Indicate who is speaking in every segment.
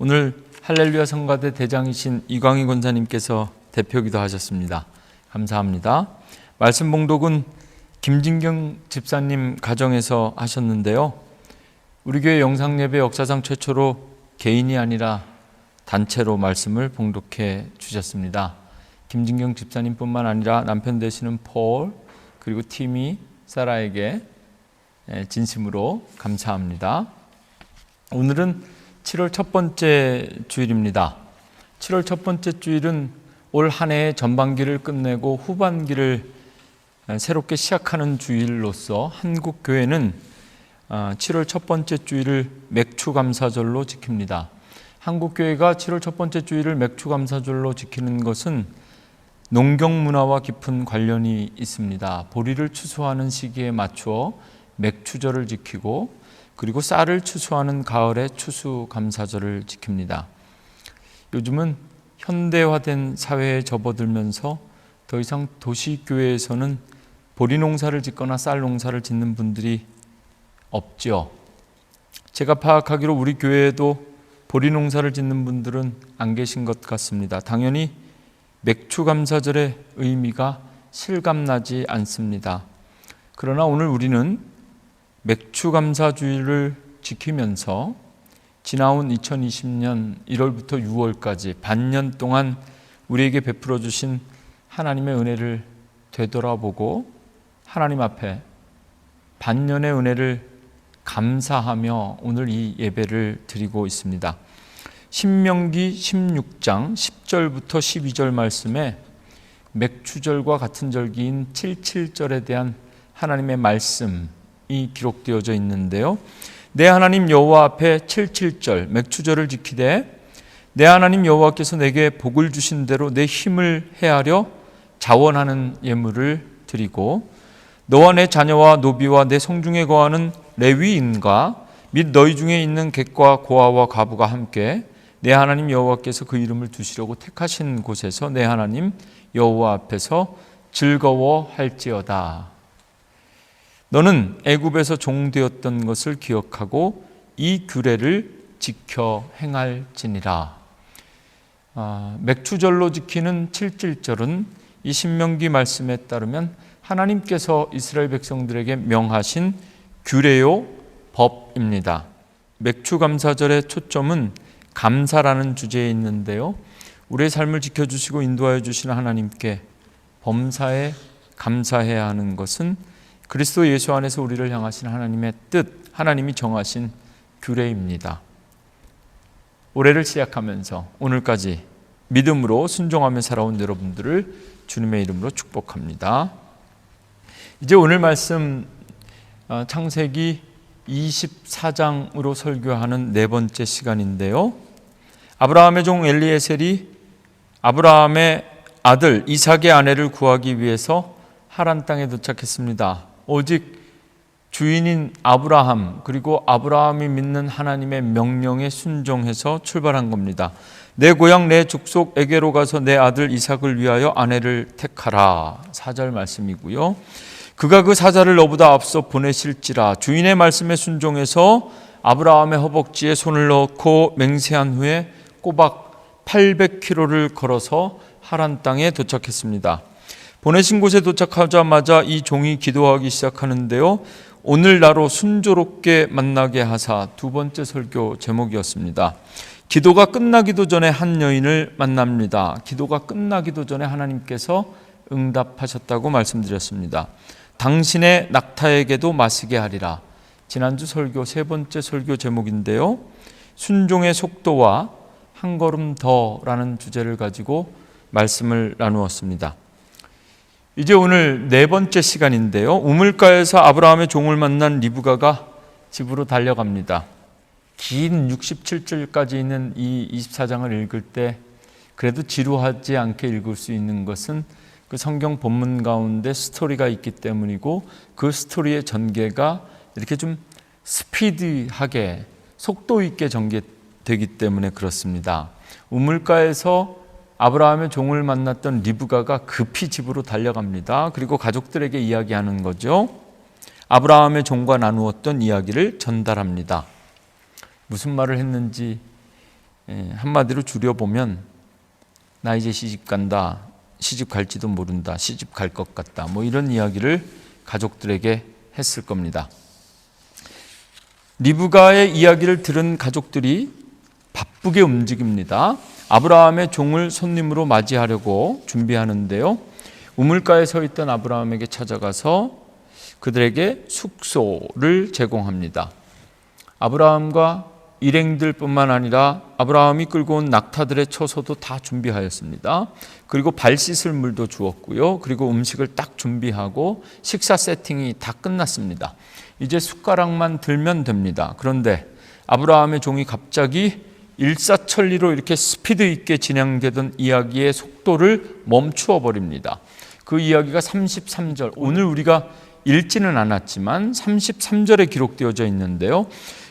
Speaker 1: 오늘 할렐루야 성가대 대장이신 이광희 권사님께서 대표기도 하셨습니다. 감사합니다. 말씀 봉독은 김진경 집사님 가정에서 하셨는데요. 우리 교회 영상예배 역사상 최초로 개인이 아니라 단체로 말씀을 봉독해 주셨습니다. 김진경 집사님뿐만 아니라 남편 되시는 폴 그리고 티미, 사라에게 진심으로 감사합니다. 오늘은 7월 첫 번째 주일입니다. 7월 첫 번째 주일은 올 한 해의 전반기를 끝내고 후반기를 새롭게 시작하는 주일로서 한국교회는 7월 첫 번째 주일을 맥추감사절로 지킵니다. 한국교회가 7월 첫 번째 주일을 맥추감사절로 지키는 것은 농경문화와 깊은 관련이 있습니다. 보리를 추수하는 시기에 맞추어 맥추절을 지키고 그리고 쌀을 추수하는 가을에 추수감사절을 지킵니다. 요즘은 현대화된 사회에 접어들면서 더 이상 도시교회에서는 보리 농사를 짓거나 쌀 농사를 짓는 분들이 없죠. 제가 파악하기로 우리 교회에도 보리 농사를 짓는 분들은 안 계신 것 같습니다. 당연히 맥추감사절의 의미가 실감나지 않습니다. 그러나 오늘 우리는 맥추감사주일을 지키면서 지나온 2020년 1월부터 6월까지 반년 동안 우리에게 베풀어 주신 하나님의 은혜를 되돌아보고 하나님 앞에 반년의 은혜를 감사하며 오늘 이 예배를 드리고 있습니다. 신명기 16장 10절부터 12절 말씀에 맥추절과 같은 절기인 77절에 대한 하나님의 말씀이 기록되어져 있는데요. 내 하나님 여호와 앞에 77절 맥추절을 지키되 내 하나님 여호와께서 내게 복을 주신 대로 내 힘을 헤아려 자원하는 예물을 드리고 너와 내 자녀와 노비와 내 성중에 거하는 레위인과 및 너희 중에 있는 객과 고아와 과부가 함께 내 하나님 여호와께서 그 이름을 두시려고 택하신 곳에서 내 하나님 여호와 앞에서 즐거워할지어다. 너는 애굽에서 종되었던 것을 기억하고 이 규례를 지켜 행할지니라. 맥추절로 지키는 77절은 이 신명기 말씀에 따르면 하나님께서 이스라엘 백성들에게 명하신 규례요 법입니다. 맥추감사절의 초점은 감사라는 주제에 있는데요. 우리의 삶을 지켜주시고 인도하여 주시는 하나님께 범사에 감사해야 하는 것은 그리스도 예수 안에서 우리를 향하신 하나님의 뜻, 하나님이 정하신 규례입니다. 올해를 시작하면서 오늘까지 믿음으로 순종하며 살아온 여러분들을 주님의 이름으로 축복합니다. 이제 오늘 말씀 창세기 24장으로 설교하는 네 번째 시간인데요. 아브라함의 종 엘리에셀이 아브라함의 아들 이삭의 아내를 구하기 위해서 하란 땅에 도착했습니다. 오직 주인인 아브라함 그리고 아브라함이 믿는 하나님의 명령에 순종해서 출발한 겁니다. 내 고향 내 족속에게로 가서 내 아들 이삭을 위하여 아내를 택하라. 4절 말씀이고요. 그가 그 사자를 너보다 앞서 보내실지라. 주인의 말씀에 순종해서 아브라함의 허벅지에 손을 넣고 맹세한 후에 꼬박 800km를 걸어서 하란 땅에 도착했습니다. 보내신 곳에 도착하자마자 이 종이 기도하기 시작하는데요. 오늘 나로 순조롭게 만나게 하사 두 번째 설교 제목이었습니다. 기도가 끝나기도 전에 한 여인을 만납니다. 기도가 끝나기도 전에 하나님께서 응답하셨다고 말씀드렸습니다. 당신의 낙타에게도 마시게 하리라. 지난주 설교 세 번째 설교 제목인데요. 순종의 속도와 한 걸음 더라는 주제를 가지고 말씀을 나누었습니다. 이제 오늘 네 번째 시간인데요. 우물가에서 아브라함의 종을 만난 리브가가 집으로 달려갑니다. 긴 67절까지 있는 이 24장을 읽을 때 그래도 지루하지 않게 읽을 수 있는 것은 그 성경 본문 가운데 스토리가 있기 때문이고 그 스토리의 전개가 이렇게 좀 스피디하게 속도 있게 전개되기 때문에 그렇습니다. 우물가에서 아브라함의 종을 만났던 리브가가 급히 집으로 달려갑니다. 그리고 가족들에게 이야기하는 거죠. 아브라함의 종과 나누었던 이야기를 전달합니다. 무슨 말을 했는지 한마디로 줄여보면 나 이제 시집 간다, 시집 갈지도 모른다, 시집 갈 것 같다, 뭐 이런 이야기를 가족들에게 했을 겁니다. 리브가의 이야기를 들은 가족들이 바쁘게 움직입니다. 아브라함의 종을 손님으로 맞이하려고 준비하는데요. 우물가에 서 있던 아브라함에게 찾아가서 그들에게 숙소를 제공합니다. 아브라함과 일행들뿐만 아니라 아브라함이 끌고 온 낙타들의 처소도 다 준비하였습니다. 그리고 발 씻을 물도 주었고요. 그리고 음식을 딱 준비하고 식사 세팅이 다 끝났습니다. 이제 숟가락만 들면 됩니다. 그런데 아브라함의 종이 갑자기 일사천리로 이렇게 스피드 있게 진행되던 이야기의 속도를 멈추어 버립니다. 그 이야기가 33절, 오늘 우리가 읽지는 않았지만 33절에 기록되어져 있는데요.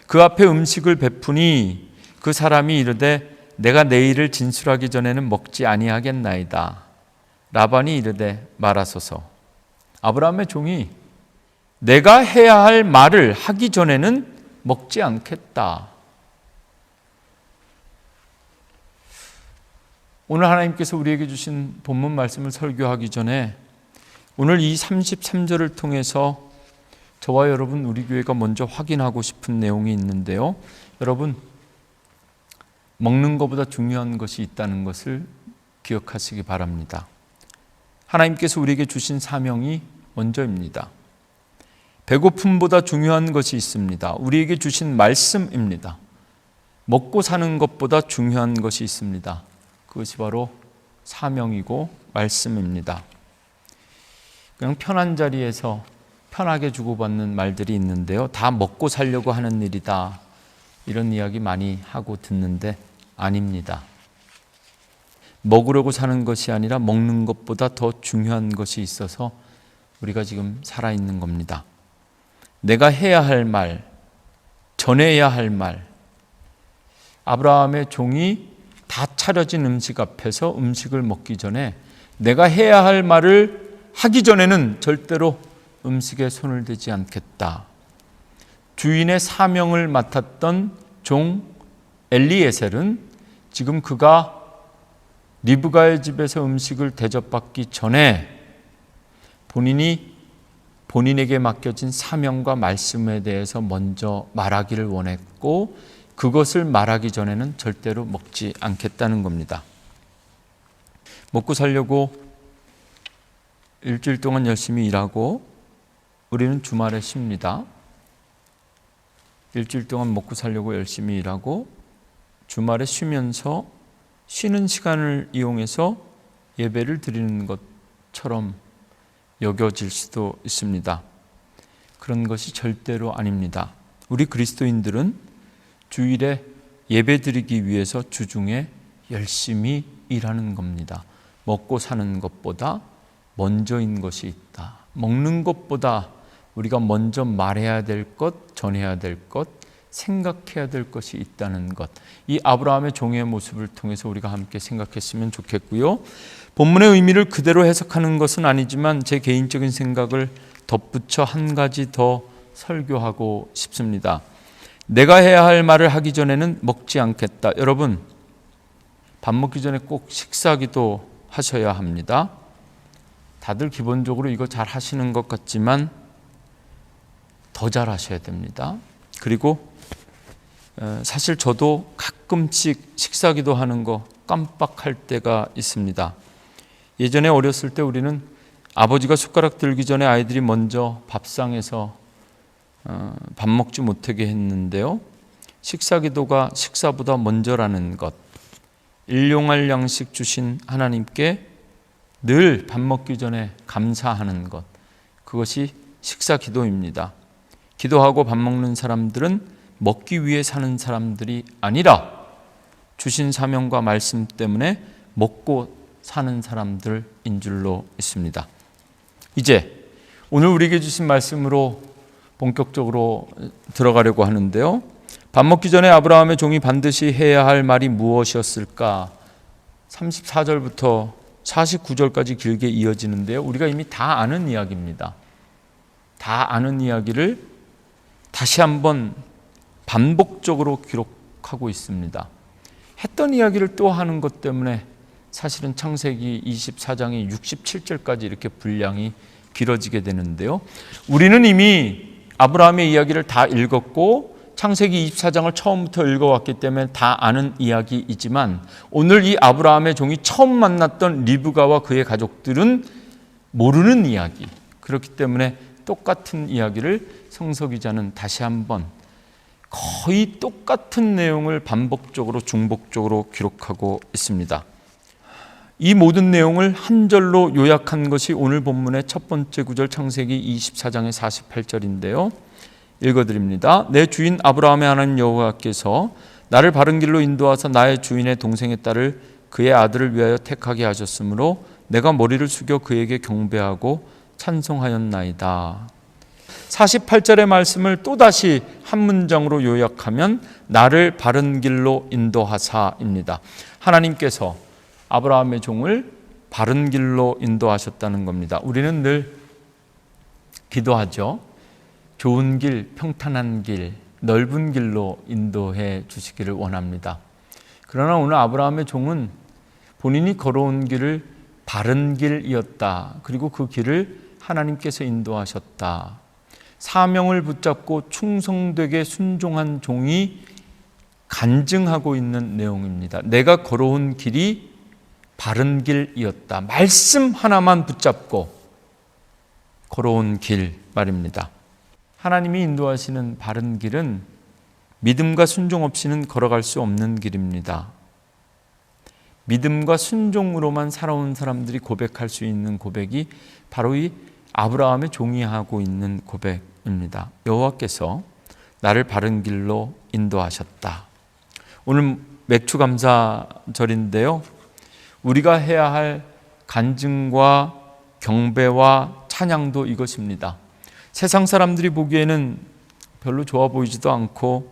Speaker 1: 그 앞에 음식을 베푸니 그 사람이 이르되 내가 내일을 진술하기 전에는 먹지 아니하겠나이다. 라반이 이르되 말하소서. 아브라함의 종이 내가 해야 할 말을 하기 전에는 먹지 않겠다. 오늘 하나님께서 우리에게 주신 본문 말씀을 설교하기 전에 오늘 이 33절을 통해서 저와 여러분, 우리 교회가 먼저 확인하고 싶은 내용이 있는데요. 여러분, 먹는 것보다 중요한 것이 있다는 것을 기억하시기 바랍니다. 하나님께서 우리에게 주신 사명이 먼저입니다. 배고픔보다 중요한 것이 있습니다. 우리에게 주신 말씀입니다. 먹고 사는 것보다 중요한 것이 있습니다. 그것이 바로 사명이고 말씀입니다. 그냥 편한 자리에서 편하게 주고받는 말들이 있는데요. 다 먹고 살려고 하는 일이다. 이런 이야기 많이 하고 듣는데 아닙니다. 먹으려고 사는 것이 아니라 먹는 것보다 더 중요한 것이 있어서 우리가 지금 살아있는 겁니다. 내가 해야 할 말, 전해야 할 말. 아브라함의 종이 다 차려진 음식 앞에서 음식을 먹기 전에 내가 해야 할 말을 하기 전에는 절대로 음식에 손을 대지 않겠다. 주인의 사명을 맡았던 종 엘리에셀은 지금 그가 리브가의 집에서 음식을 대접받기 전에 본인에게 맡겨진 사명과 말씀에 대해서 먼저 말하기를 원했고 그것을 말하기 전에는 절대로 먹지 않겠다는 겁니다. 먹고 살려고 일주일 동안 열심히 일하고 우리는 주말에 쉽니다. 일주일 동안 먹고 살려고 열심히 일하고 주말에 쉬면서 쉬는 시간을 이용해서 예배를 드리는 것처럼 여겨질 수도 있습니다. 그런 것이 절대로 아닙니다. 우리 그리스도인들은 주일에 예배 드리기 위해서 주중에 열심히 일하는 겁니다. 먹고 사는 것보다 먼저인 것이 있다. 먹는 것보다 우리가 먼저 말해야 될 것, 전해야 될 것, 생각해야 될 것이 있다는 것. 이 아브라함의 종의 모습을 통해서 우리가 함께 생각했으면 좋겠고요. 본문의 의미를 그대로 해석하는 것은 아니지만 제 개인적인 생각을 덧붙여 한 가지 더 설교하고 싶습니다. 내가 해야 할 말을 하기 전에는 먹지 않겠다. 여러분, 밥 먹기 전에 꼭 식사기도 하셔야 합니다. 다들 기본적으로 이거 잘 하시는 것 같지만 더 잘 하셔야 됩니다. 그리고 사실 저도 가끔씩 식사기도 하는 거 깜빡할 때가 있습니다. 예전에 어렸을 때 우리는 아버지가 숟가락 들기 전에 아이들이 먼저 밥상에서 밥 먹지 못하게 했는데요. 식사기도가 식사보다 먼저라는 것, 일용할 양식 주신 하나님께 늘 밥 먹기 전에 감사하는 것, 그것이 식사기도입니다. 기도하고 밥 먹는 사람들은 먹기 위해 사는 사람들이 아니라 주신 사명과 말씀 때문에 먹고 사는 사람들인 줄로 있습니다. 이제 오늘 우리에게 주신 말씀으로 본격적으로 들어가려고 하는데요. 밥 먹기 전에 아브라함의 종이 반드시 해야 할 말이 무엇이었을까? 34절부터 49절까지 길게 이어지는데요. 우리가 이미 다 아는 이야기입니다. 다 아는 이야기를 다시 한번 반복적으로 기록하고 있습니다. 했던 이야기를 또 하는 것 때문에 사실은 창세기 24장이 67절까지 이렇게 분량이 길어지게 되는데요. 우리는 이미 아브라함의 이야기를 다 읽었고 창세기 24장을 처음부터 읽어왔기 때문에 다 아는 이야기이지만 오늘 이 아브라함의 종이 처음 만났던 리브가와 그의 가족들은 모르는 이야기. 그렇기 때문에 똑같은 이야기를 성서기자는 다시 한번 거의 똑같은 내용을 반복적으로 중복적으로 기록하고 있습니다. 이 모든 내용을 한 절로 요약한 것이 오늘 본문의 첫 번째 구절 창세기 24장의 48절인데요. 읽어드립니다. 내 주인 아브라함의 하나님 여호와께서 나를 바른 길로 인도하사 나의 주인의 동생의 딸을 그의 아들을 위하여 택하게 하셨으므로 내가 머리를 숙여 그에게 경배하고 찬송하였나이다. 48절의 말씀을 또다시 한 문장으로 요약하면 나를 바른 길로 인도하사입니다. 하나님께서 아브라함의 종을 바른 길로 인도하셨다는 겁니다. 우리는 늘 기도하죠. 좋은 길, 평탄한 길, 넓은 길로 인도해 주시기를 원합니다. 그러나 오늘 아브라함의 종은 본인이 걸어온 길을 바른 길이었다. 그리고 그 길을 하나님께서 인도하셨다. 사명을 붙잡고 충성되게 순종한 종이 간증하고 있는 내용입니다. 내가 걸어온 길이 바른 길이었다. 말씀 하나만 붙잡고 걸어온 길 말입니다. 하나님이 인도하시는 바른 길은 믿음과 순종 없이는 걸어갈 수 없는 길입니다. 믿음과 순종으로만 살아온 사람들이 고백할 수 있는 고백이 바로 이 아브라함의 종이 하고 있는 고백입니다. 여호와께서 나를 바른 길로 인도하셨다. 오늘 맥추감사절인데요. 우리가 해야 할 간증과 경배와 찬양도 이것입니다. 세상 사람들이 보기에는 별로 좋아 보이지도 않고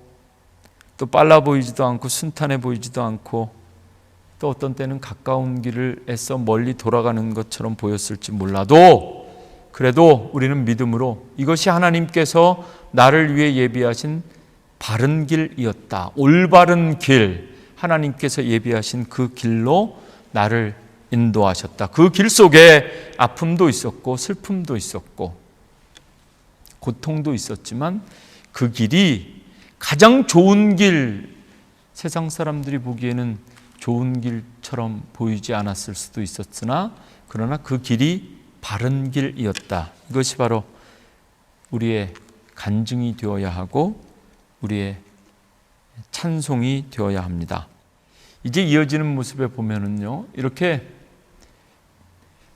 Speaker 1: 또 빨라 보이지도 않고 순탄해 보이지도 않고 또 어떤 때는 가까운 길을 애써 멀리 돌아가는 것처럼 보였을지 몰라도 그래도 우리는 믿음으로 이것이 하나님께서 나를 위해 예비하신 바른 길이었다. 올바른 길, 하나님께서 예비하신 그 길로 나를 인도하셨다. 그 길 속에 아픔도 있었고 슬픔도 있었고 고통도 있었지만 그 길이 가장 좋은 길, 세상 사람들이 보기에는 좋은 길처럼 보이지 않았을 수도 있었으나 그러나 그 길이 바른 길이었다. 이것이 바로 우리의 간증이 되어야 하고 우리의 찬송이 되어야 합니다. 이제 이어지는 모습에 보면은요, 이렇게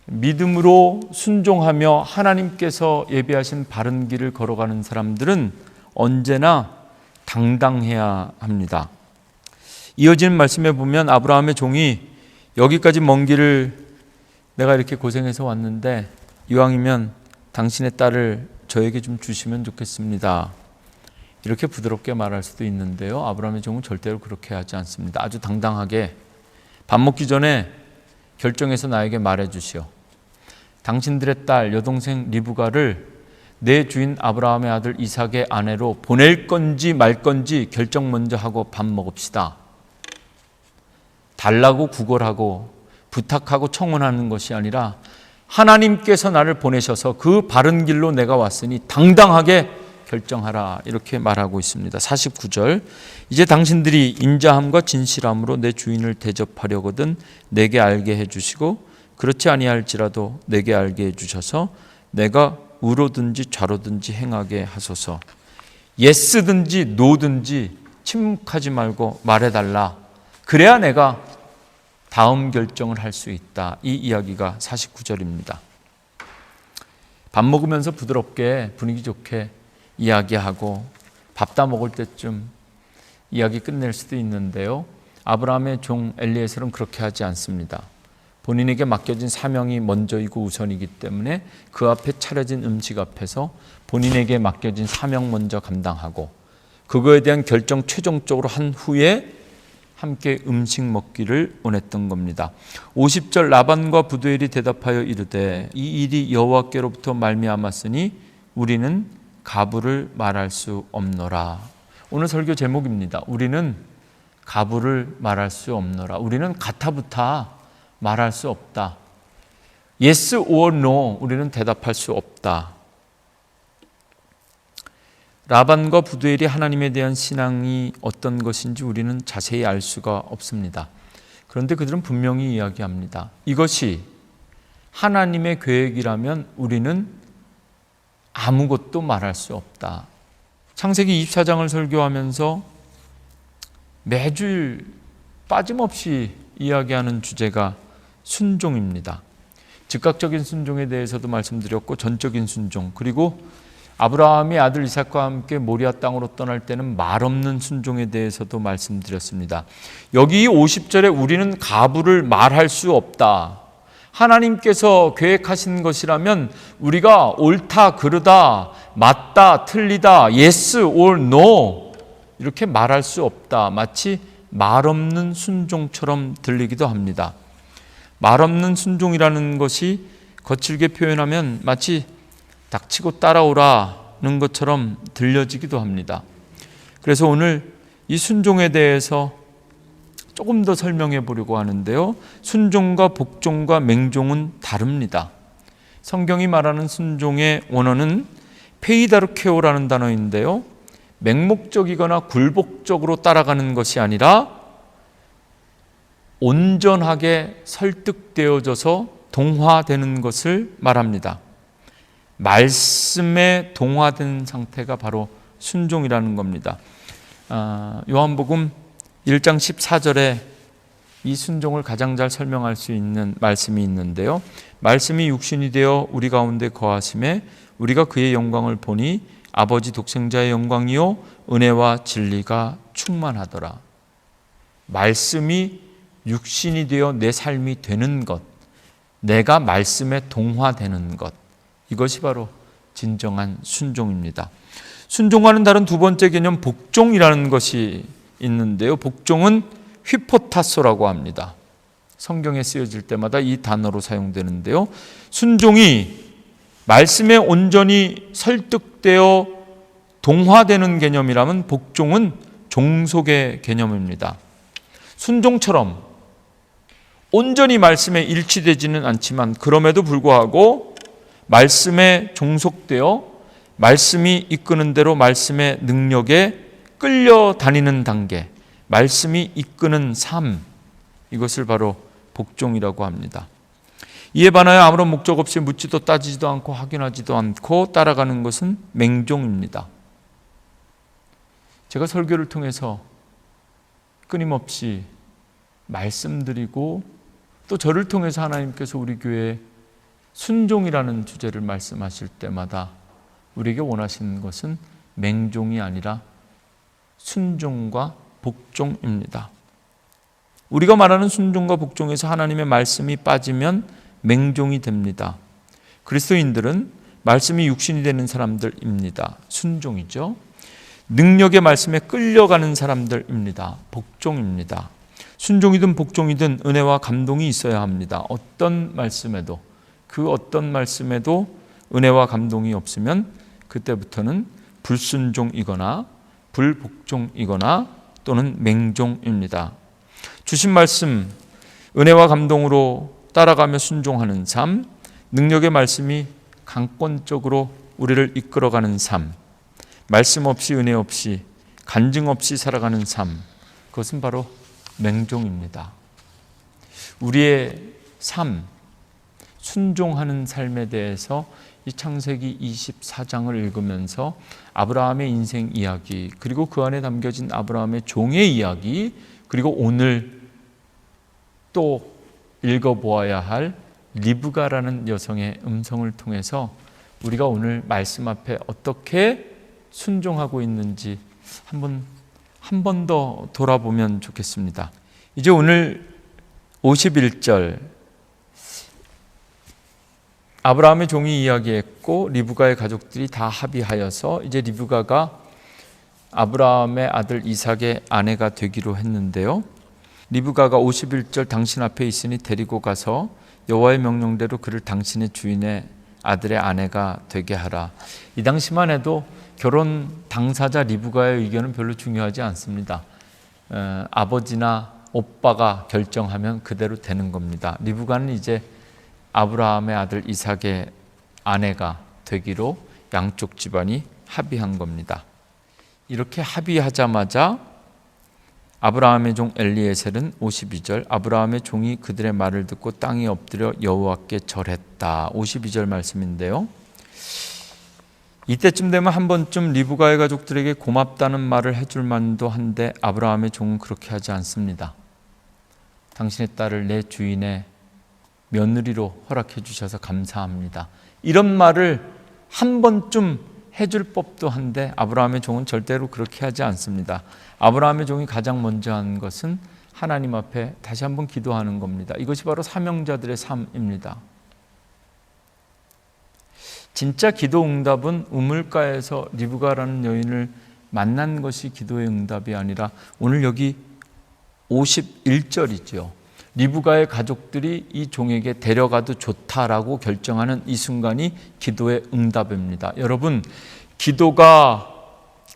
Speaker 1: 믿음으로 순종하며 하나님께서 예비하신 바른 길을 걸어가는 사람들은 언제나 당당해야 합니다. 이어지는 말씀에 보면 아브라함의 종이 여기까지 먼 길을 내가 이렇게 고생해서 왔는데 이왕이면 당신의 딸을 저에게 좀 주시면 좋겠습니다. 이렇게 부드럽게 말할 수도 있는데요. 아브라함의 종은 절대로 그렇게 하지 않습니다. 아주 당당하게 밥 먹기 전에 결정해서 나에게 말해 주시오. 당신들의 딸 여동생 리브가를 내 주인 아브라함의 아들 이삭의 아내로 보낼 건지 말 건지 결정 먼저 하고 밥 먹읍시다. 달라고 구걸하고 부탁하고 청혼하는 것이 아니라 하나님께서 나를 보내셔서 그 바른 길로 내가 왔으니 당당하게 결정하라. 이렇게 말하고 있습니다. 49절 이제 당신들이 인자함과 진실함으로 내 주인을 대접하려거든 내게 알게 해주시고 그렇지 아니할지라도 내게 알게 해주셔서 내가 우로든지 좌로든지 행하게 하소서. 예스든지 노든지 침묵하지 말고 말해달라. 그래야 내가 다음 결정을 할 수 있다. 이 이야기가 49절입니다. 밥 먹으면서 부드럽게 분위기 좋게 이야기하고 밥 다 먹을 때쯤 이야기 끝낼 수도 있는데요. 아브라함의 종 엘리에셀은 그렇게 하지 않습니다. 본인에게 맡겨진 사명이 먼저이고 우선이기 때문에 그 앞에 차려진 음식 앞에서 본인에게 맡겨진 사명 먼저 감당하고 그거에 대한 결정 최종적으로 한 후에 함께 음식 먹기를 원했던 겁니다. 50절 라반과 부두엘이 대답하여 이르되 이 일이 여호와께로부터 말미암았으니 우리는 가부를 말할 수 없노라. 오늘 설교 제목입니다. 우리는 가부를 말할 수 없노라. 우리는 가타부타 말할 수 없다. Yes or no, 우리는 대답할 수 없다. 라반과 부두엘이 하나님에 대한 신앙이 어떤 것인지 우리는 자세히 알 수가 없습니다. 그런데 그들은 분명히 이야기합니다. 이것이 하나님의 계획이라면 우리는 아무것도 말할 수 없다. 창세기 24장을 설교하면서 매주일 빠짐없이 이야기하는 주제가 순종입니다. 즉각적인 순종에 대해서도 말씀드렸고, 전적인 순종, 그리고 아브라함이 아들 이삭과 함께 모리아 땅으로 떠날 때는 말없는 순종에 대해서도 말씀드렸습니다. 여기 50절에 우리는 가부를 말할 수 없다. 하나님께서 계획하신 것이라면 우리가 옳다, 그르다, 맞다, 틀리다, yes or no 이렇게 말할 수 없다. 마치 말없는 순종처럼 들리기도 합니다. 말없는 순종이라는 것이 거칠게 표현하면 마치 닥치고 따라오라는 것처럼 들려지기도 합니다. 그래서 오늘 이 순종에 대해서 조금 더 설명해 보려고 하는데요. 순종과 복종과 맹종은 다릅니다. 성경이 말하는 순종의 원어는 페이다르케오라는 단어인데요. 맹목적이거나 굴복적으로 따라가는 것이 아니라 온전하게 설득되어져서 동화되는 것을 말합니다. 말씀에 동화된 상태가 바로 순종이라는 겁니다. 요한복음 1장 14절에 이 순종을 가장 잘 설명할 수 있는 말씀이 있는데요. 말씀이 육신이 되어 우리 가운데 거하심에 우리가 그의 영광을 보니 아버지 독생자의 영광이요 은혜와 진리가 충만하더라. 말씀이 육신이 되어 내 삶이 되는 것, 내가 말씀에 동화되는 것, 이것이 바로 진정한 순종입니다. 순종과는 다른 두 번째 개념 복종이라는 것이 있는데요. 복종은 휘포타소라고 합니다. 성경에 쓰여질 때마다 이 단어로 사용되는데요. 순종이 말씀에 온전히 설득되어 동화되는 개념이라면 복종은 종속의 개념입니다. 순종처럼 온전히 말씀에 일치되지는 않지만 그럼에도 불구하고 말씀에 종속되어 말씀이 이끄는 대로 말씀의 능력에 끌려다니는 단계, 말씀이 이끄는 삶, 이것을 바로 복종이라고 합니다. 이에 반하여 아무런 목적 없이 묻지도 따지지도 않고 확인하지도 않고 따라가는 것은 맹종입니다. 제가 설교를 통해서 끊임없이 말씀드리고 또 저를 통해서 하나님께서 우리 교회에 순종이라는 주제를 말씀하실 때마다 우리에게 원하시는 것은 맹종이 아니라 순종과 복종입니다. 우리가 말하는 순종과 복종에서 하나님의 말씀이 빠지면 맹종이 됩니다. 그리스도인들은 말씀이 육신이 되는 사람들입니다. 순종이죠. 능력의 말씀에 끌려가는 사람들입니다. 복종입니다. 순종이든 복종이든 은혜와 감동이 있어야 합니다. 어떤 말씀에도, 그 어떤 말씀에도 은혜와 감동이 없으면 그때부터는 불순종이거나 불복종이거나 또는 맹종입니다. 주신 말씀, 은혜와 감동으로 따라가며 순종하는 삶, 능력의 말씀이 강권적으로 우리를 이끌어가는 삶, 말씀 없이 은혜 없이 간증 없이 살아가는 삶, 그것은 바로 맹종입니다. 우리의 삶, 순종하는 삶에 대해서 이 창세기 24장을 읽으면서 아브라함의 인생 이야기, 그리고 그 안에 담겨진 아브라함의 종의 이야기, 그리고 오늘 또 읽어보아야 할 리브가라는 여성의 음성을 통해서 우리가 오늘 말씀 앞에 어떻게 순종하고 있는지 한 번 더 돌아보면 좋겠습니다. 이제 오늘 51절 아브라함의 종이 이야기했고 리브가의 가족들이 다 합의하여서 이제 리브가가 아브라함의 아들 이삭의 아내가 되기로 했는데요. 리브가가 51절 당신 앞에 있으니 데리고 가서 여호와의 명령대로 그를 당신의 주인의 아들의 아내가 되게 하라. 이 당시만 해도 결혼 당사자 리브가의 의견은 별로 중요하지 않습니다. 아버지나 오빠가 결정하면 그대로 되는 겁니다. 리브가는 이제 아브라함의 아들 이삭의 아내가 되기로 양쪽 집안이 합의한 겁니다. 이렇게 합의하자마자 아브라함의 종 엘리에셀은 52절 아브라함의 종이 그들의 말을 듣고 땅에 엎드려 여호와께 절했다. 52절 말씀인데요. 이때쯤 되면 한 번쯤 리브가의 가족들에게 고맙다는 말을 해줄 만도 한데 아브라함의 종은 그렇게 하지 않습니다. 당신의 딸을 내 주인의 며느리로 허락해 주셔서 감사합니다. 이런 말을 한 번쯤 해줄 법도 한데 아브라함의 종은 절대로 그렇게 하지 않습니다. 아브라함의 종이 가장 먼저 한 것은 하나님 앞에 다시 한번 기도하는 겁니다. 이것이 바로 사명자들의 삶입니다. 진짜 기도 응답은 우물가에서 리브가라는 여인을 만난 것이 기도의 응답이 아니라 오늘 여기 51절이죠. 리브가의 가족들이 이 종에게 데려가도 좋다라고 결정하는 이 순간이 기도의 응답입니다. 여러분, 기도가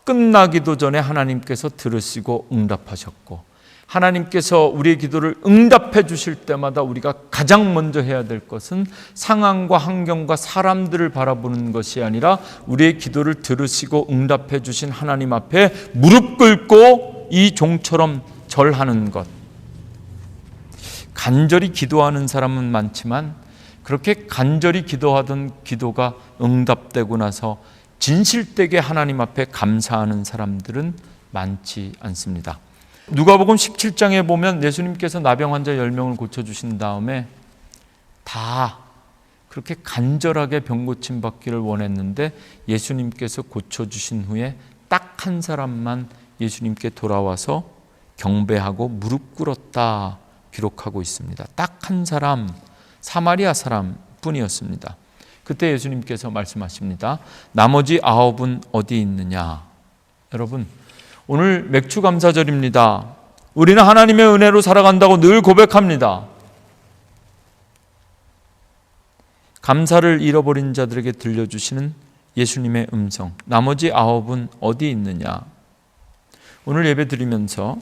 Speaker 1: 끝나기도 전에 하나님께서 들으시고 응답하셨고, 하나님께서 우리의 기도를 응답해 주실 때마다 우리가 가장 먼저 해야 될 것은 상황과 환경과 사람들을 바라보는 것이 아니라 우리의 기도를 들으시고 응답해 주신 하나님 앞에 무릎 꿇고 이 종처럼 절하는 것. 간절히 기도하는 사람은 많지만 그렇게 간절히 기도하던 기도가 응답되고 나서 진실되게 하나님 앞에 감사하는 사람들은 많지 않습니다. 누가복음 17장에 보면 예수님께서 나병 환자 10명을 고쳐주신 다음에 다 그렇게 간절하게 병 고침 받기를 원했는데 예수님께서 고쳐주신 후에 딱 한 사람만 예수님께 돌아와서 경배하고 무릎 꿇었다 기록하고 있습니다. 딱 한 사람, 사마리아 사람 뿐이었습니다. 그때 예수님께서 말씀하십니다. 나머지 9은 어디 있느냐? 여러분, 오늘 맥추감사절입니다. 우리는 하나님의 은혜로 살아간다고 늘 고백합니다. 감사를 잃어버린 자들에게 들려주시는 예수님의 음성. 나머지 9은 어디 있느냐? 오늘 예배 드리면서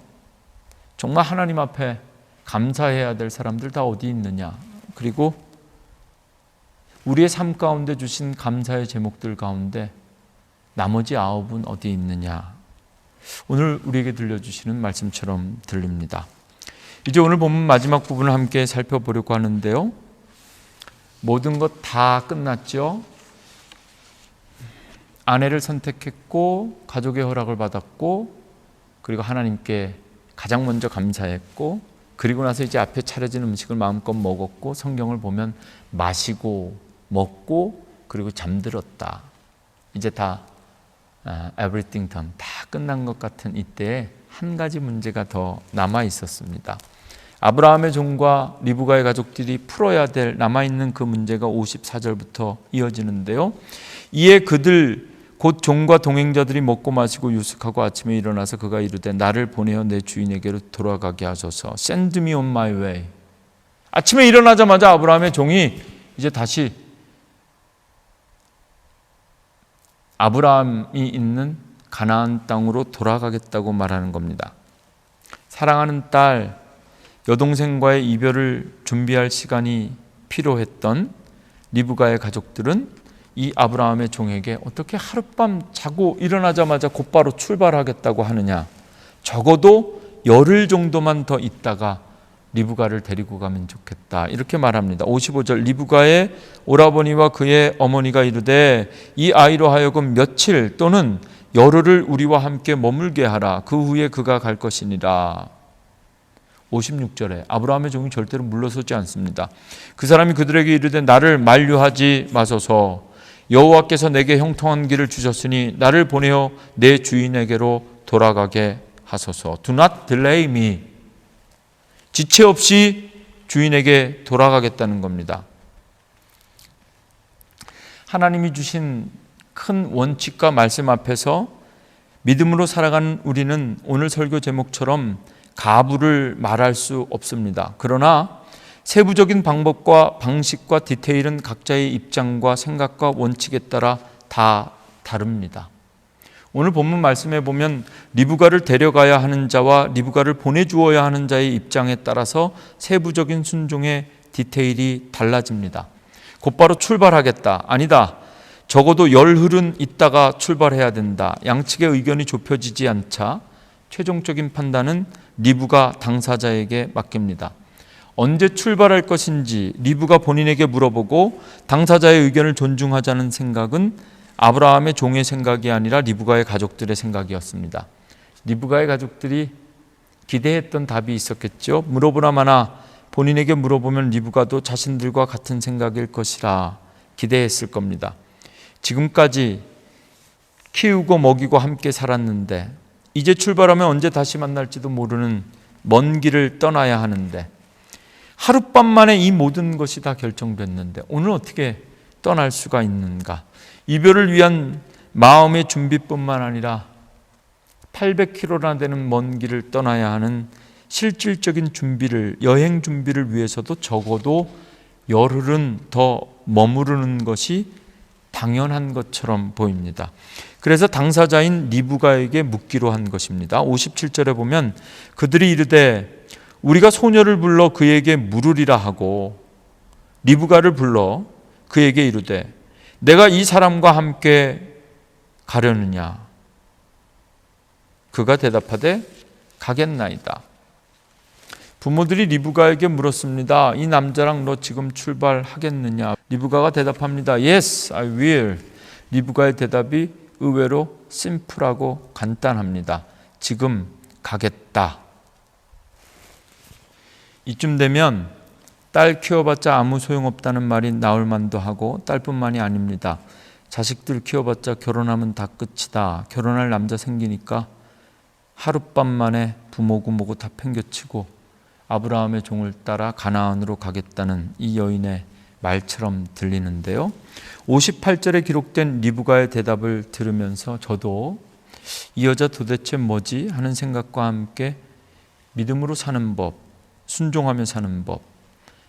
Speaker 1: 정말 하나님 앞에 감사해야 될 사람들 다 어디 있느냐? 그리고 우리의 삶 가운데 주신 감사의 제목들 가운데 나머지 9은 어디 있느냐? 오늘 우리에게 들려주시는 말씀처럼 들립니다. 이제 오늘 본문 마지막 부분을 함께 살펴보려고 하는데요. 모든 것 다 끝났죠. 아내를 선택했고 가족의 허락을 받았고 그리고 하나님께 가장 먼저 감사했고 그리고 나서 이제 앞에 차려진 음식을 마음껏 먹었고 성경을 보면 마시고 먹고 그리고 잠들었다. 이제 다 everything done, 다 끝난 것 같은 이때에 한 가지 문제가 더 남아 있었습니다. 아브라함의 종과 리브가의 가족들이 풀어야 될 남아있는 그 문제가 54절부터 이어지는데요. 이에 그들 곧 종과 동행자들이 먹고 마시고 유숙하고 아침에 일어나서 그가 이르되 나를 보내어 내 주인에게로 돌아가게 하소서. Send me on my way. 아침에 일어나자마자 아브라함의 종이 이제 다시 아브라함이 있는 가나안 땅으로 돌아가겠다고 말하는 겁니다. 사랑하는 딸, 여동생과의 이별을 준비할 시간이 필요했던 리브가의 가족들은 이 아브라함의 종에게 어떻게 하룻밤 자고 일어나자마자 곧바로 출발하겠다고 하느냐? 적어도 열흘 정도만 더 있다가 리브가를 데리고 가면 좋겠다. 이렇게 말합니다. 55절 리브가의 오라버니와 그의 어머니가 이르되 이 아이로 하여금 며칠 또는 열흘을 우리와 함께 머물게 하라. 그 후에 그가 갈 것이니라. 56절에 아브라함의 종이 절대로 물러서지 않습니다. 그 사람이 그들에게 이르되 나를 만류하지 마소서. 여호와께서 내게 형통한 길을 주셨으니 나를 보내어 내 주인에게로 돌아가게 하소서. Do not delay me. 지체 없이 주인에게 돌아가겠다는 겁니다. 하나님이 주신 큰 원칙과 말씀 앞에서 믿음으로 살아가는 우리는 오늘 설교 제목처럼 가부를 말할 수 없습니다. 그러나 세부적인 방법과 방식과 디테일은 각자의 입장과 생각과 원칙에 따라 다 다릅니다. 오늘 본문 말씀에 보면 리브가를 데려가야 하는 자와 리브가를 보내주어야 하는 자의 입장에 따라서 세부적인 순종의 디테일이 달라집니다. 곧바로 출발하겠다. 아니다. 적어도 열흘은 있다가 출발해야 된다. 양측의 의견이 좁혀지지 않자 최종적인 판단은 리브가 당사자에게 맡깁니다. 언제 출발할 것인지 리브가 본인에게 물어보고 당사자의 의견을 존중하자는 생각은 아브라함의 종의 생각이 아니라 리브가의 가족들의 생각이었습니다. 리브가의 가족들이 기대했던 답이 있었겠죠. 물어보나 마나 본인에게 물어보면 리브가도 자신들과 같은 생각일 것이라 기대했을 겁니다. 지금까지 키우고 먹이고 함께 살았는데 이제 출발하면 언제 다시 만날지도 모르는 먼 길을 떠나야 하는데 하룻밤 만에 이 모든 것이 다 결정됐는데 오늘 어떻게 떠날 수가 있는가? 이별을 위한 마음의 준비뿐만 아니라 800km나 되는 먼 길을 떠나야 하는 실질적인 준비를, 여행 준비를 위해서도 적어도 열흘은 더 머무르는 것이 당연한 것처럼 보입니다. 그래서 당사자인 리브가에게 묻기로 한 것입니다. 57절에 보면 그들이 이르되 우리가 소녀를 불러 그에게 물으리라 하고 리브가를 불러 그에게 이르되 내가 이 사람과 함께 가려느냐? 그가 대답하되 가겠나이다. 부모들이 리브가에게 물었습니다. 이 남자랑 너 지금 출발하겠느냐? 리브가가 대답합니다. Yes, I will. 리브가의 대답이 의외로 심플하고 간단합니다. 지금 가겠다. 이쯤 되면 딸 키워봤자 아무 소용없다는 말이 나올 만도 하고 딸뿐만이 아닙니다. 자식들 키워봤자 결혼하면 다 끝이다. 결혼할 남자 생기니까 하룻밤 만에 부모고 뭐고 다 팽겨치고 아브라함의 종을 따라 가나안으로 가겠다는 이 여인의 말처럼 들리는데요. 58절에 기록된 리브가의 대답을 들으면서 저도 이 여자 도대체 뭐지? 하는 생각과 함께 믿음으로 사는 법, 순종하며 사는 법,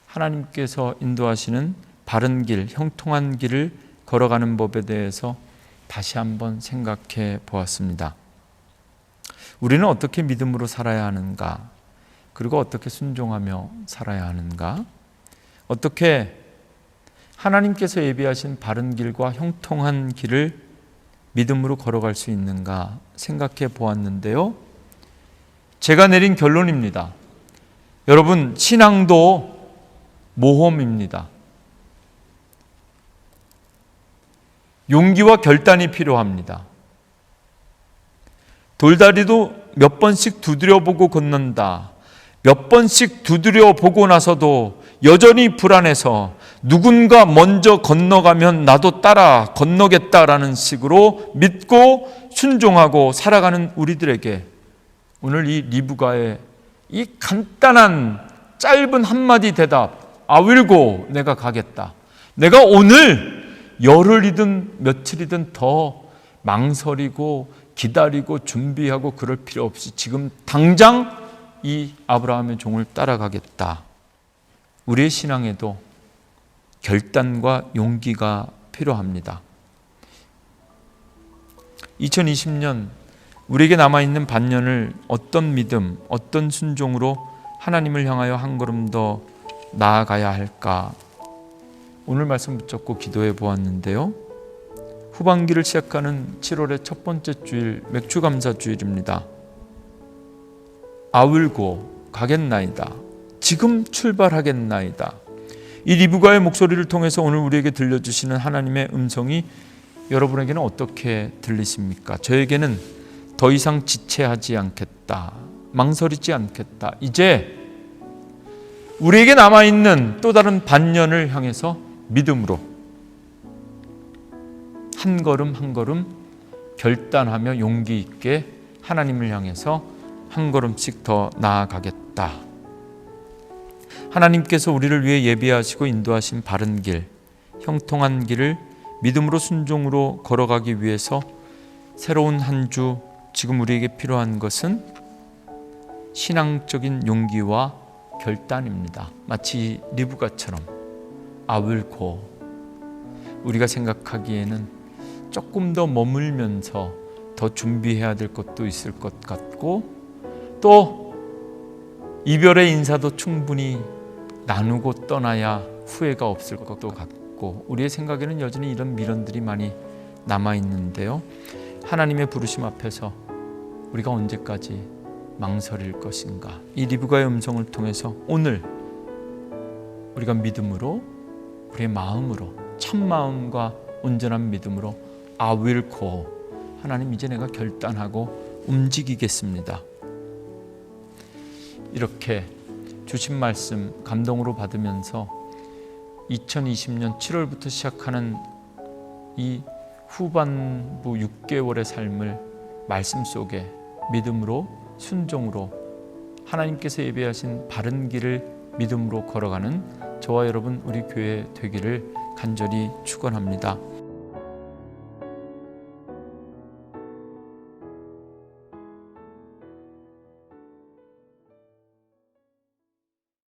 Speaker 1: 하나님께서 인도하시는 바른 길, 형통한 길을 걸어가는 법에 대해서 다시 한번 생각해 보았습니다. 우리는 어떻게 믿음으로 살아야 하는가? 그리고 어떻게 순종하며 살아야 하는가? 어떻게 하나님께서 예비하신 바른 길과 형통한 길을 믿음으로 걸어갈 수 있는가 생각해 보았는데요. 제가 내린 결론입니다. 여러분, 신앙도 모험입니다. 용기와 결단이 필요합니다. 돌다리도 몇 번씩 두드려보고 건넌다. 몇 번씩 두드려보고 나서도 여전히 불안해서 누군가 먼저 건너가면 나도 따라 건너겠다라는 식으로 믿고 순종하고 살아가는 우리들에게 오늘 이 리브가의 이 간단한 짧은 한마디 대답, I will go, 내가 가겠다. 내가 오늘 열흘이든 며칠이든 더 망설이고 기다리고 준비하고 그럴 필요 없이 지금 당장 이 아브라함의 종을 따라가겠다. 우리의 신앙에도 결단과 용기가 필요합니다. 2020년 우리에게 남아있는 반년을 어떤 믿음, 어떤 순종으로 하나님을 향하여 한 걸음 더 나아가야 할까? 오늘 말씀 붙잡고 기도해 보았는데요. 후반기를 시작하는 7월의 첫 번째 주일, 맥주감사 주일입니다. I will go, 가겠나이다. 지금 출발하겠나이다. 이 리브가의 목소리를 통해서 오늘 우리에게 들려주시는 하나님의 음성이 여러분에게는 어떻게 들리십니까? 저에게는 더 이상 지체하지 않겠다. 망설이지 않겠다. 이제 우리에게 남아있는 또 다른 반년을 향해서 믿음으로 한 걸음 한 걸음 결단하며 용기 있게 하나님을 향해서 한 걸음씩 더 나아가겠다. 하나님께서 우리를 위해 예비하시고 인도하신 바른 길, 형통한 길을 믿음으로 순종으로 걸어가기 위해서 새로운 한 주 지금 우리에게 필요한 것은 신앙적인 용기와 결단입니다. 마치 리브가처럼 I will go. 우리가 생각하기에는 조금 더 머물면서 더 더 준비해야 될 것도 있을 것 같고, 또 이별의 인사도 충분히 나누고 떠나야 후회가 없을 것도 같고, 우리의 생각에는 여전히 이런 미련들이 많이 남아있는데요. 하나님의 부르심 앞에서 우리가 언제까지 망설일 것인가? 이 리브가의 음성을 통해서 오늘 우리가 믿음으로, 우리의 마음으로, 참 마음과 온전한 믿음으로 I will go, 하나님 이제 내가 결단하고 움직이겠습니다. 이렇게 주신 말씀 감동으로 받으면서 2020년 7월부터 시작하는 이 후반부 6개월의 삶을 말씀 속에 믿음으로, 순종으로 하나님께서 예배하신 바른 길을 믿음으로 걸어가는 저와 여러분 우리 교회 되기를 간절히 축원합니다.